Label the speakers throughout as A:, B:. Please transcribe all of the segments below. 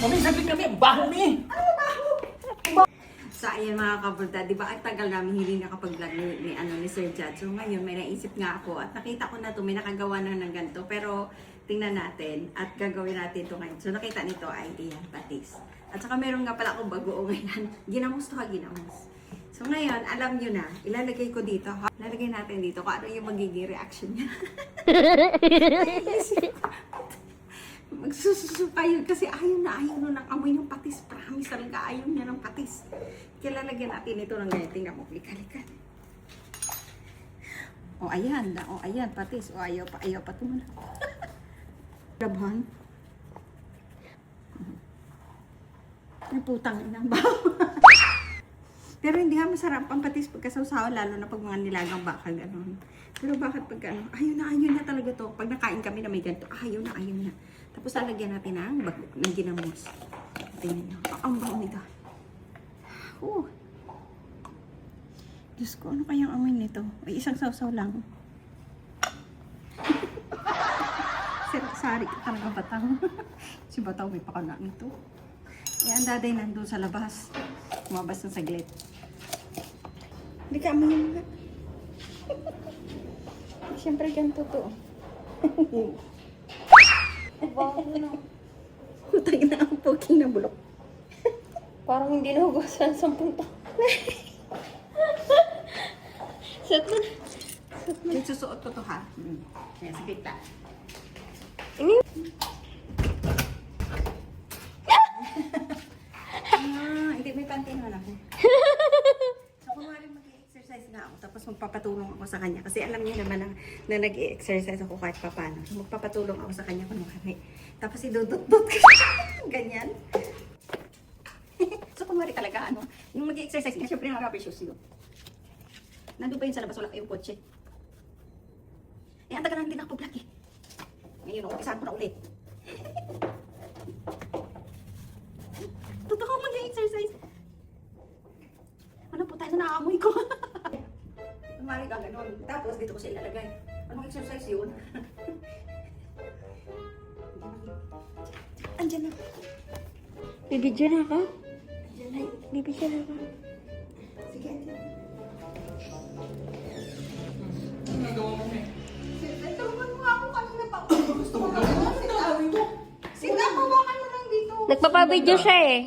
A: Mami, saglit kami. Ang baho mi.
B: So, ayan mga kabulta, di ba at tagal namin hindi nakapag-vlog ni Sir Jad. So, ngayon may naisip nga ako at nakita ko na to may nakagawa na ng ganito. Pero, tingnan natin at gagawin natin to ngayon. So, nakita nito ay iyan, patis. At saka meron nga pala akong bagoong ngayon. Ginamos to ha, ginamos. So, ngayon, alam nyo na, ilalagay ko dito. Ilalagay natin dito kung ano yung magiging reaction niya. Magsusuka yun kasi ayaw na ng amoy ng patis. Promise talaga ayaw niya ng patis. Kaya lalagyan natin ito ng ganyan. Tingnan mo, likan. O ayan, patis. O ayaw pa tumula. Labhan. Ay putang inang baho. Pero hindi nga masarap ang patis pagkasawsawan, lalo na pag mga nilagang baka gano'n. Pero bakit pag ano, ayaw na talaga to. Pag nakain kami na may ganito, ayaw na. Tapos lalagyan natin ng ginamos. Tingnan nyo. Ang baho nito. Diyos ko, ano kayang amoy nito? Ay, isang sawsaw lang. Sari ka talaga batang. Si Batang may pakana nito. Eh, ang daday nandun sa labas. Kumabas ng saglit. Hindi ka amoy nga. Siyempre ganito to. Utang na ang poking na bulok.
C: Parang hindi nahugasan 10 taon. Set mo na.
B: Susuot ko to ha. Yan, sa kita. Hindi may pantinoon ako. So, kumari mag-i-exercise nga ako, tapos magpapatulong ako sa kanya. Kasi alam niya naman na nag-i-exercise ako kahit papano. So, magpapatulong ako sa kanya kunwari. Tapos idudot-dot ko. Ganyan. So, kumari talaga, yung mag-i-exercise nga, syempre yung rubber shoes yun. Nandun pa yun sa labas, wala kayong kotse. Eh, ang tagal na hindi nakapag-vlog eh. Ngayon, umpisahan ko na ulit. Totoo mag-exercise. Ano po tayo na naamoy ko? Kumari ka ganun. Tapos dito ko siya ilalagay. Anong exercise yun? Andyan na.
C: Bibidyo na ka?
B: Andyan na.
C: Bibidyo na ka?
B: Sige, andyan.
A: Ano nagawa mo mi?
B: Tulungan mo ako kanina pa.
A: Gusto mo gawin mo?
B: Sige, hawakan mo lang dito.
C: Nagpapabidyo siya eh.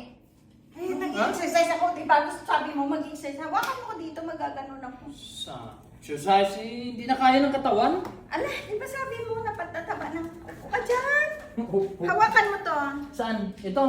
B: Ay, nag-exercise ako, diba? Gusto sabi mo mag-exercise. Hawakan mo ko dito, magaganon ako.
A: Sa exercise, hindi na kaya ng katawan.
B: Ala, di ba sabi mo na pagtataba ng upo ka dyan? Hawakan mo to.
A: Saan? Ito?